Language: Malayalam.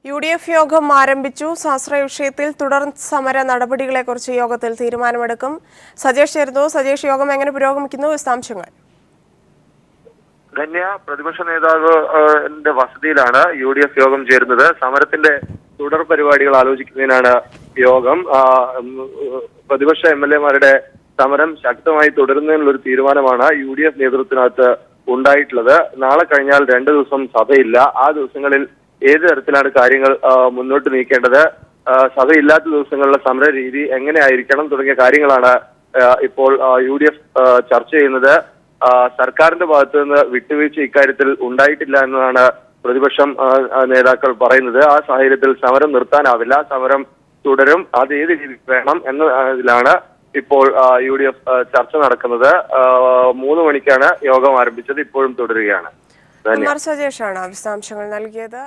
യുഡിഎഫ് യോഗം ആരംഭിച്ചു. സ്വാശ്രയ വിഷയത്തിൽ തുടർ സമര നടപടികളെക്കുറിച്ച് യോഗത്തിൽ തീരുമാനമെടുക്കും. സജേഷ് ചേർന്നു. സജേഷ്, യോഗം എങ്ങനെ പുരോഗമിക്കുന്നു? വിശദാംശങ്ങൾ. ധന്യ, പ്രതിപക്ഷ നേതാവിന്റെ വസതിയിലാണ് യുഡിഎഫ് യോഗം ചേരുന്നത്. സമരത്തിന്റെ തുടർ പരിപാടികൾ ആലോചിക്കുന്നതിനാണ് യോഗം. പ്രതിപക്ഷ എംഎൽഎമാരുടെ സമരം ശക്തമായി തുടരുന്നതിനുള്ള ഒരു തീരുമാനമാണ് യുഡിഎഫ് നേതൃത്വത്തിനകത്ത് ഉണ്ടായിട്ടുള്ളത്. നാളെ കഴിഞ്ഞാൽ 2 ദിവസം സഭയില്ല. ആ ദിവസങ്ങളിൽ ഏത് തരത്തിലാണ് കാര്യങ്ങൾ മുന്നോട്ട് നീക്കേണ്ടത്, സഭയില്ലാത്ത ദിവസങ്ങളിലെ സമര രീതി എങ്ങനെയായിരിക്കണം തുടങ്ങിയ കാര്യങ്ങളാണ് ഇപ്പോൾ യുഡിഎഫ് ചർച്ച ചെയ്യുന്നത്. സർക്കാരിന്റെ ഭാഗത്തു നിന്ന് വിട്ടുവീഴ്ച ഇക്കാര്യത്തിൽ ഉണ്ടായിട്ടില്ല എന്നതാണ് പ്രതിപക്ഷം നേതാക്കൾ പറയുന്നത്. ആ സാഹചര്യത്തിൽ സമരം നിർത്താനാവില്ല, സമരം തുടരും. അത് ഏത് രീതിയിൽ വേണം എന്നതിലാണ് ഇപ്പോൾ യുഡിഎഫ് ചർച്ച നടക്കുന്നത്. 3 മണിക്കാണ് യോഗം ആരംഭിച്ചത്, ഇപ്പോഴും തുടരുകയാണ്. സജേഷാണ് വിശദാംശങ്ങൾ നൽകിയത്.